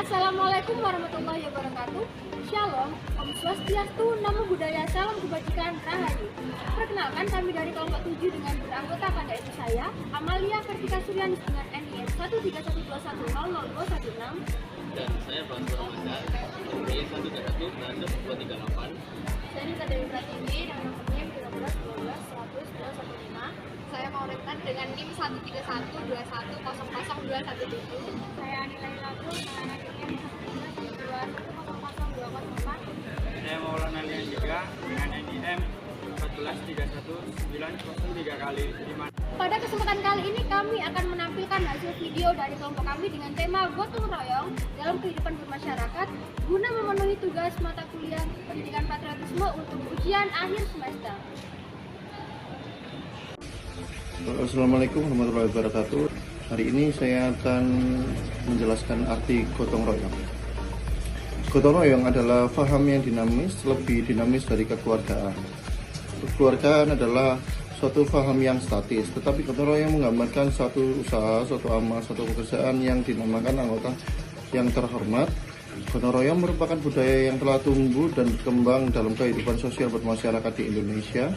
Assalamualaikum warahmatullahi wabarakatuh. Shalom, Om Swastiastu, Namo Buddhaya, Salam Kebajikan, Rahayu. Perkenalkan, kami dari kelompok 7 dengan beranggotakan yaitu saya, Amalia Vertika Suryanis dengan NIM 13121000216. Dan saya Bantu Ramadan, NIM 1316238. Saya Nita Dewi Pratiwi dengan nomor NIM 1312110215. Saya Maurita dengan NIM 13121000217. Saya Anila Ilatul dengan NIM 132100204. Saya Maulana Lian juga dengan NIM 1431903 kali 5. Pada kesempatan kali ini kami akan menampilkan hasil video dari kelompok kami dengan tema gotong royong dalam kehidupan bermasyarakat guna memenuhi tugas mata kuliah pendidikan patriotisme untuk ujian akhir semester. Assalamualaikum warahmatullahi wabarakatuh. Hari ini saya akan menjelaskan arti gotong royong. Gotong royong adalah paham yang dinamis, lebih dinamis dari kekeluargaan. Kekeluargaan adalah suatu paham yang statis, tetapi gotong royong menggambarkan suatu usaha, suatu amal, suatu pekerjaan yang dinamakan anggota yang terhormat. Gotong royong merupakan budaya yang telah tumbuh dan berkembang dalam kehidupan sosial bermasyarakat di Indonesia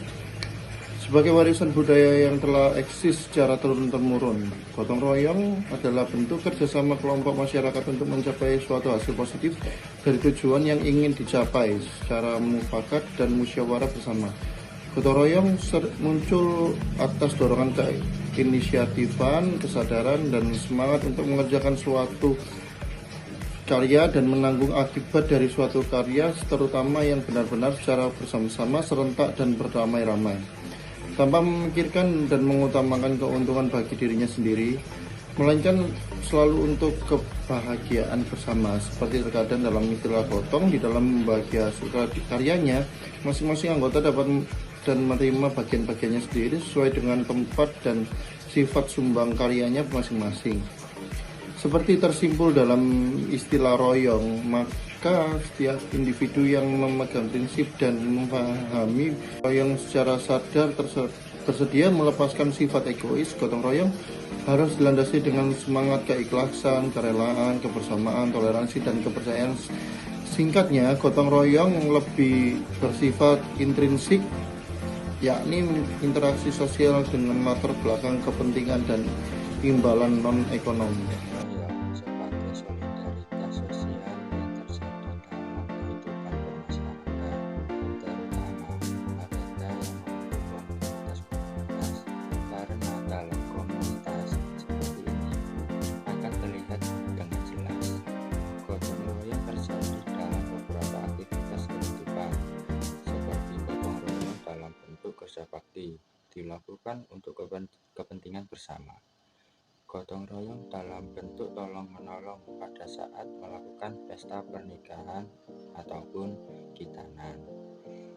sebagai warisan budaya yang telah eksis secara turun-temurun. Gotong royong adalah bentuk kerjasama kelompok masyarakat untuk mencapai suatu hasil positif dari tujuan yang ingin dicapai secara mufakat dan musyawarah bersama. Gotong royong muncul atas dorongan keinisiatifan, kesadaran, dan semangat untuk mengerjakan suatu karya dan menanggung akibat dari suatu karya, terutama yang benar-benar secara bersama-sama, serentak, dan beramai-ramai, tanpa memikirkan dan mengutamakan keuntungan bagi dirinya sendiri, melainkan selalu untuk kebahagiaan bersama. Seperti terkadang dalam istilah gotong, di dalam membagi hasil karyanya, masing-masing anggota dapat dan menerima bagian-bagiannya sendiri sesuai dengan tempat dan sifat sumbang karyanya masing-masing. Seperti tersimpul dalam istilah royong, maka setiap individu yang memegang prinsip dan memahami royong secara sadar tersedia melepaskan sifat egois. Gotong royong harus dilandasi dengan semangat keikhlasan, kerelaan, kebersamaan, toleransi, dan kepercayaan. Singkatnya, gotong royong lebih bersifat intrinsik, yakni interaksi sosial dengan latar belakang kepentingan dan imbalan non-ekonomi. Sebagai solidaritas sosial yang terjadi dalam kehidupan bermasyarakat, terutama mereka yang memiliki komunitas, karena dalam komunitas seperti ini akan terlihat dengan jelas gotong royong terjadi dalam beberapa aktivitas kehidupan, seperti gotong royong dalam bentuk kerja bakti dilakukan untuk kepentingan bersama. Gotong royong dalam bentuk tolong-menolong pada saat melakukan pesta pernikahan ataupun khitanan.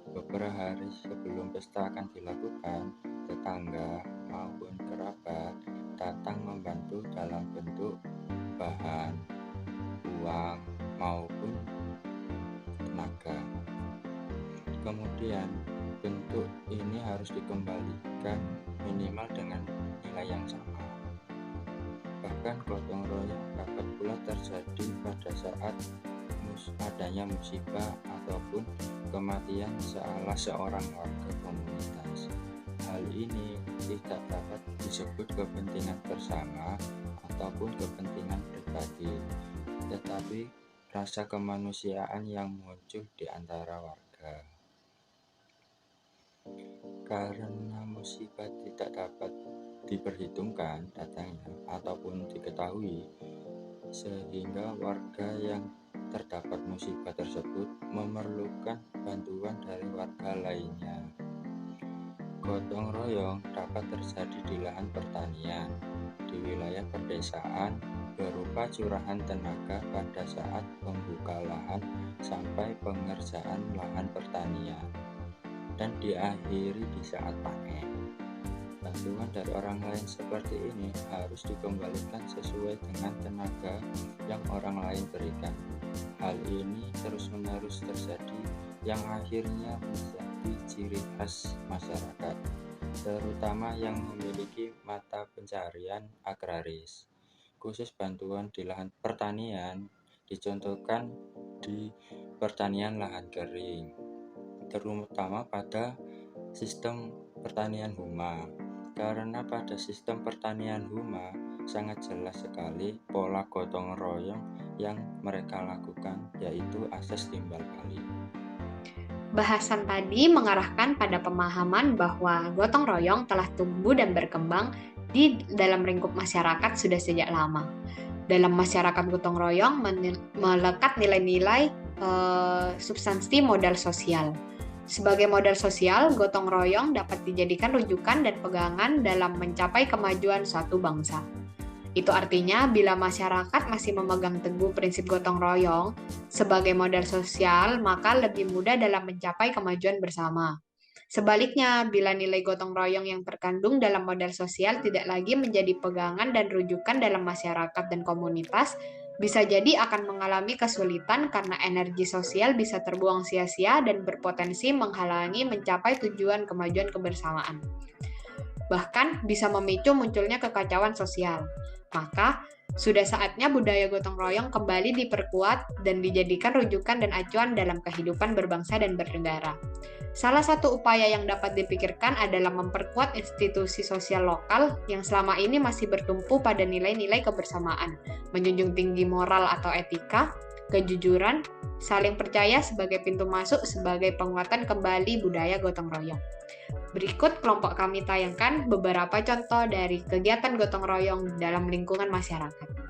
Beberapa hari sebelum pesta akan dilakukan, tetangga maupun kerabat datang membantu dalam bentuk bahan, uang, maupun tenaga. Kemudian, bentuk ini harus dikembalikan minimal dengan nilai yang sama. Bahkan gotong royong dapat pula terjadi pada saat adanya musibah ataupun kematian salah seorang warga komunitas. Hal ini tidak dapat disebut kepentingan bersama ataupun kepentingan pribadi, tetapi rasa kemanusiaan yang muncul di antara warga. Karena musibah tidak dapat diperhitungkan datangnya ataupun diketahui, sehingga warga yang terdapat musibah tersebut memerlukan bantuan dari warga lainnya. Gotong royong dapat terjadi di lahan pertanian, di wilayah perdesaan, berupa curahan tenaga pada saat membuka lahan sampai pengerjaan lahan pertanian, dan diakhiri di saat panen. Bantuan dari orang lain seperti ini harus dikembalikan sesuai dengan tenaga yang orang lain berikan. Hal ini terus-menerus terjadi yang akhirnya menjadi ciri khas masyarakat, terutama yang memiliki mata pencarian agraris. Khusus bantuan di lahan pertanian Dicontohkan di pertanian lahan kering, terutama pada sistem pertanian huma. Karena pada sistem pertanian huma sangat jelas sekali pola gotong royong yang mereka lakukan, yaitu asas timbal balik. Bahasan tadi mengarahkan pada pemahaman bahwa gotong royong telah tumbuh dan berkembang di dalam lingkup masyarakat sudah sejak lama. Dalam masyarakat gotong royong melekat nilai-nilai substansi modal sosial. Sebagai modal sosial, gotong royong dapat dijadikan rujukan dan pegangan dalam mencapai kemajuan suatu bangsa. Itu artinya bila masyarakat masih memegang teguh prinsip gotong royong sebagai modal sosial, maka lebih mudah dalam mencapai kemajuan bersama. Sebaliknya, bila nilai gotong royong yang terkandung dalam modal sosial tidak lagi menjadi pegangan dan rujukan dalam masyarakat dan komunitas, bisa jadi akan mengalami kesulitan karena energi sosial bisa terbuang sia-sia dan berpotensi menghalangi mencapai tujuan kemajuan kebersamaan. Bahkan bisa memicu munculnya kekacauan sosial. Maka, sudah saatnya budaya gotong royong kembali diperkuat dan dijadikan rujukan dan acuan dalam kehidupan berbangsa dan bernegara. Salah satu upaya yang dapat dipikirkan adalah memperkuat institusi sosial lokal yang selama ini masih bertumpu pada nilai-nilai kebersamaan, menjunjung tinggi moral atau etika, kejujuran, saling percaya sebagai pintu masuk sebagai penguatan kembali budaya gotong royong. Berikut kelompok kami tayangkan beberapa contoh dari kegiatan gotong royong dalam lingkungan masyarakat.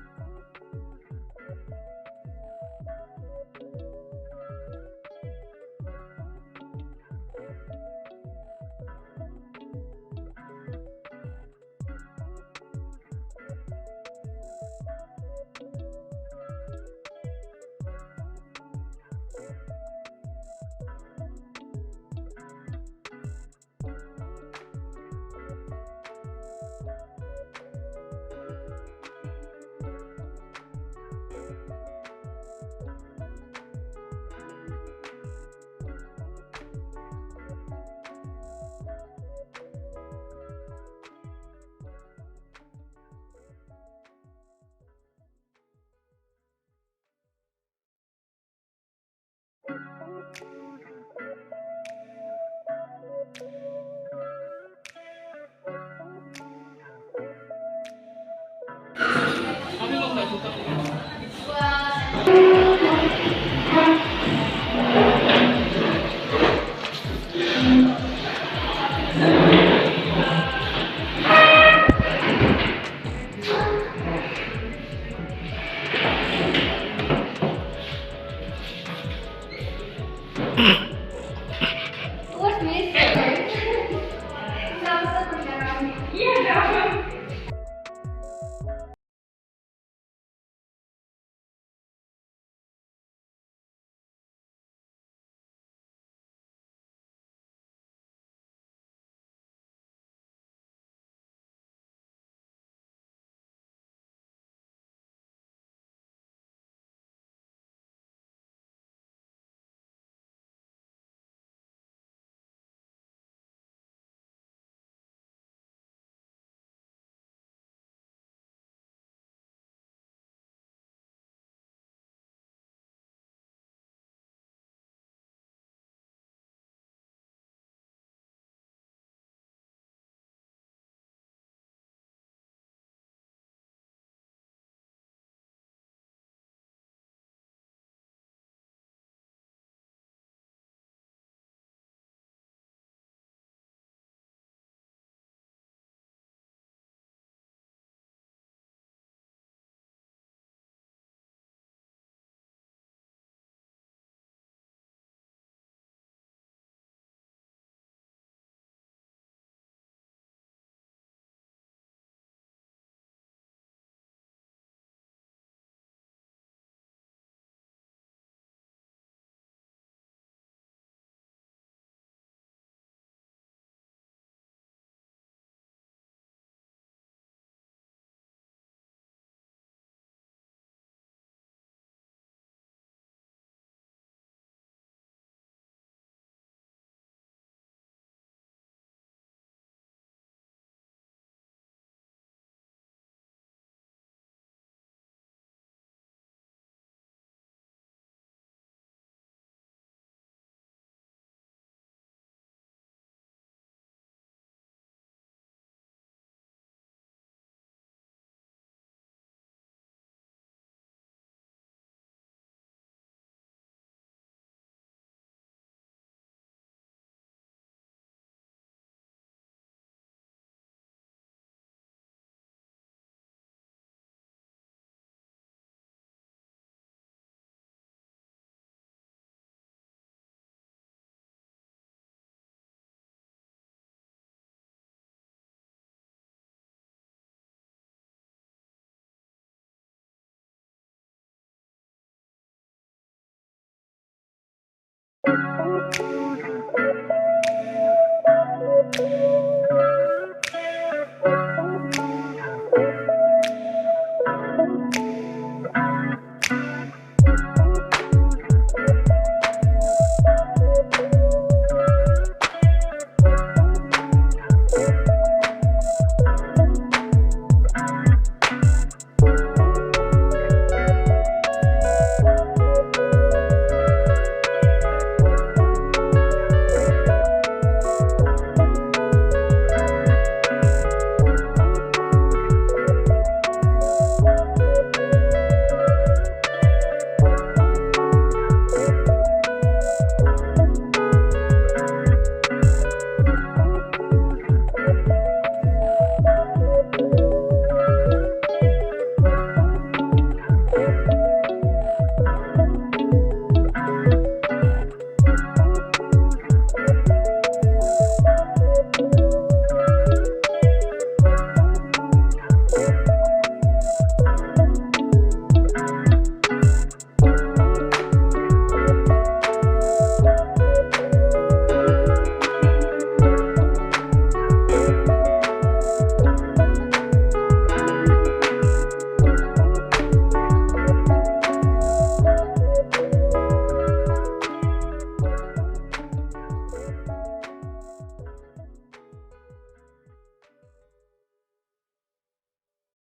Thank you.